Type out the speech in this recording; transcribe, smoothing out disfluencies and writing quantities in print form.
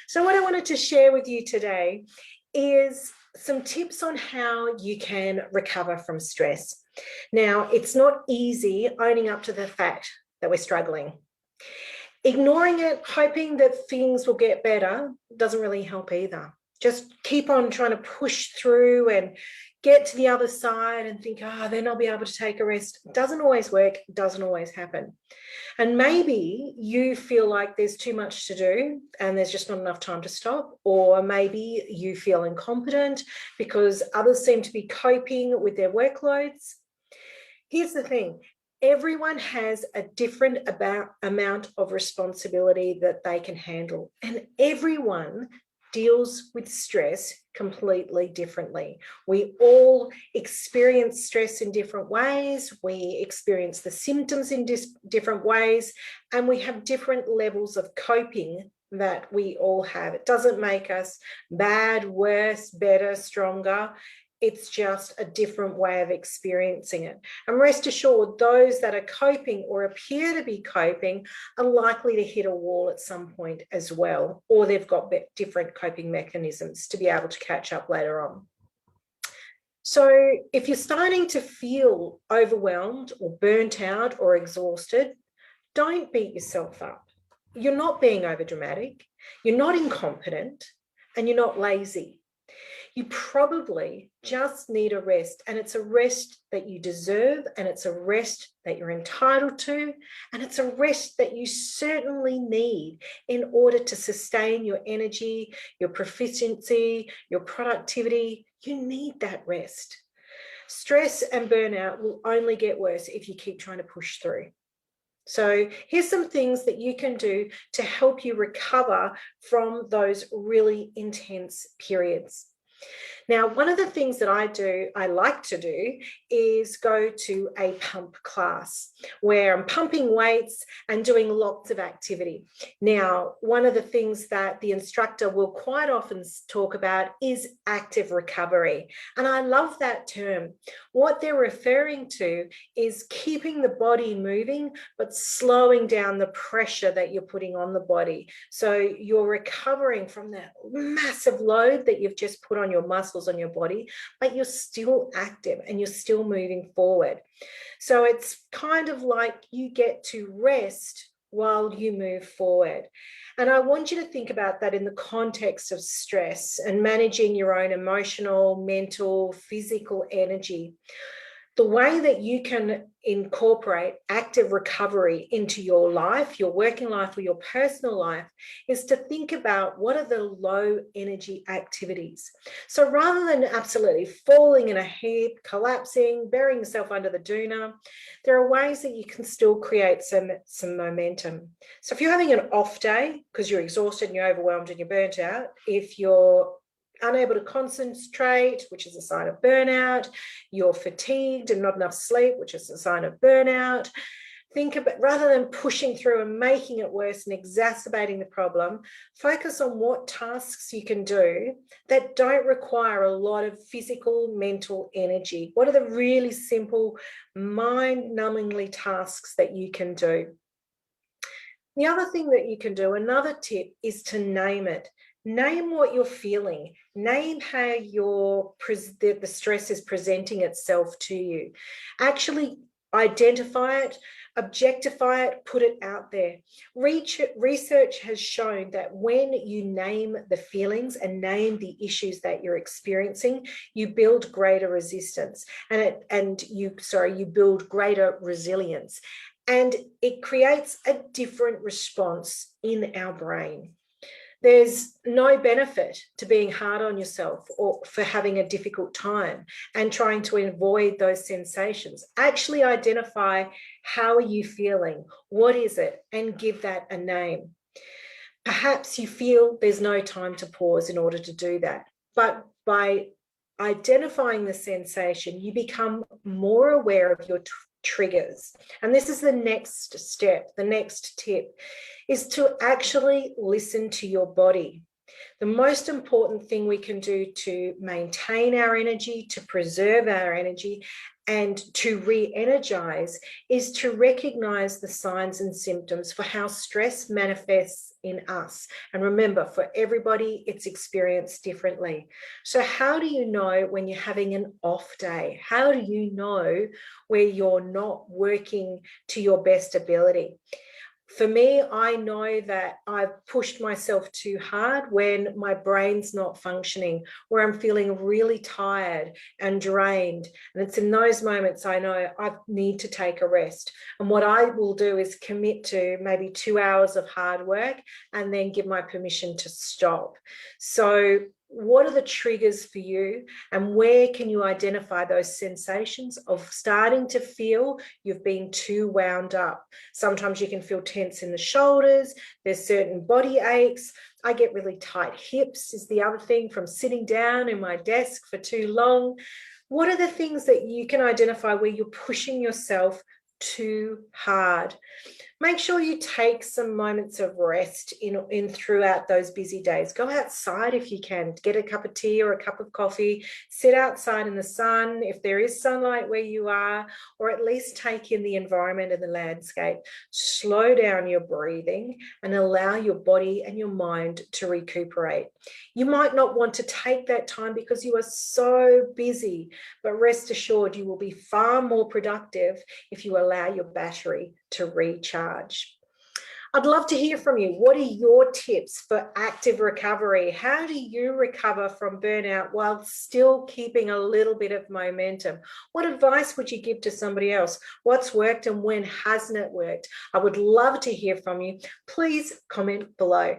So what I wanted to share with you today is some tips on how you can recover from stress. Now, it's not easy owning up to the fact that we're struggling. Ignoring it, hoping that things will get better, doesn't really help either. Just keep on trying to push through and get to the other side and think, then I'll be able to take a rest. It doesn't always work, doesn't always happen. And maybe you feel like there's too much to do and there's just not enough time to stop, or maybe you feel incompetent because others seem to be coping with their workloads. Here's the thing. Everyone has a different amount of responsibility that they can handle, and everyone deals with stress completely differently. We all experience stress in different ways. We experience the symptoms in different ways, and we have different levels of coping that we all have. It doesn't make us bad, worse, better, stronger. It's just a different way of experiencing it. And rest assured, those that are coping or appear to be coping are likely to hit a wall at some point as well, or they've got different coping mechanisms to be able to catch up later on. So if you're starting to feel overwhelmed or burnt out or exhausted, don't beat yourself up. You're not being overdramatic, you're not incompetent, and you're not lazy. You probably just need a rest, and it's a rest that you deserve, and it's a rest that you're entitled to, and it's a rest that you certainly need in order to sustain your energy, your proficiency, your productivity. You need that rest. Stress and burnout will only get worse if you keep trying to push through. So here's some things that you can do to help you recover from those really intense periods. Now, one of the things that I like to do is go to a pump class where I'm pumping weights and doing lots of activity. Now, one of the things that the instructor will quite often talk about is active recovery. And I love that term. What they're referring to is keeping the body moving, but slowing down the pressure that you're putting on the body. So you're recovering from that massive load that you've just put on your muscles, on your body, but you're still active and you're still moving forward. So it's kind of like you get to rest while you move forward. And I want you to think about that in the context of stress and managing your own emotional, mental, physical energy. The way that you can incorporate active recovery into your life, your working life, or your personal life, is to think about what are the low energy activities. So rather than absolutely falling in a heap, collapsing, burying yourself under the doona, there are ways that you can still create some momentum. So if you're having an off day because you're exhausted and you're overwhelmed and you're burnt out, if you're unable to concentrate, which is a sign of burnout, you're fatigued and not enough sleep, which is a sign of burnout, think about, rather than pushing through and making it worse and exacerbating the problem, focus on what tasks you can do that don't require a lot of physical, mental energy. What are the really simple, mind-numbingly tasks that you can do? The other thing that you can do, another tip, is to name it. Name what you're feeling. Name how the stress is presenting itself to you. Actually identify it, objectify it, put it out there. Research has shown that when you name the feelings and name the issues that you're experiencing, you build greater resistance and you build greater resilience. And it creates a different response in our brain. There's no benefit to being hard on yourself or for having a difficult time and trying to avoid those sensations. Actually identify, how are you feeling? What is it? And give that a name. Perhaps you feel there's no time to pause in order to do that. But by identifying the sensation, you become more aware of your triggers. And this is the next step, the next tip, is to actually listen to your body. The most important thing we can do to maintain our energy, to preserve our energy, and to re-energize is to recognize the signs and symptoms for how stress manifests in us. And remember, for everybody, it's experienced differently. So how do you know when you're having an off day? How do you know where you're not working to your best ability? For me, I know that I've pushed myself too hard when my brain's not functioning, where I'm feeling really tired and drained. And it's in those moments I know I need to take a rest. And what I will do is commit to maybe 2 hours of hard work and then give my permission to stop. So what are the triggers for you, and where can you identify those sensations of starting to feel you've been too wound up? Sometimes you can feel tense in the shoulders. There's certain body aches. I get really tight hips is the other thing from sitting down in my desk for too long. What are the things that you can identify where you're pushing yourself too hard? Make sure you take some moments of rest in throughout those busy days. Go outside if you can, get a cup of tea or a cup of coffee, sit outside in the sun if there is sunlight where you are, or at least take in the environment and the landscape. Slow down your breathing and allow your body and your mind to recuperate. You might not want to take that time because you are so busy, but rest assured you will be far more productive if you allow your battery to recharge. I'd love to hear from you. What are your tips for active recovery? How do you recover from burnout while still keeping a little bit of momentum? What advice would you give to somebody else? What's worked and when hasn't it worked? I would love to hear from you. Please comment below.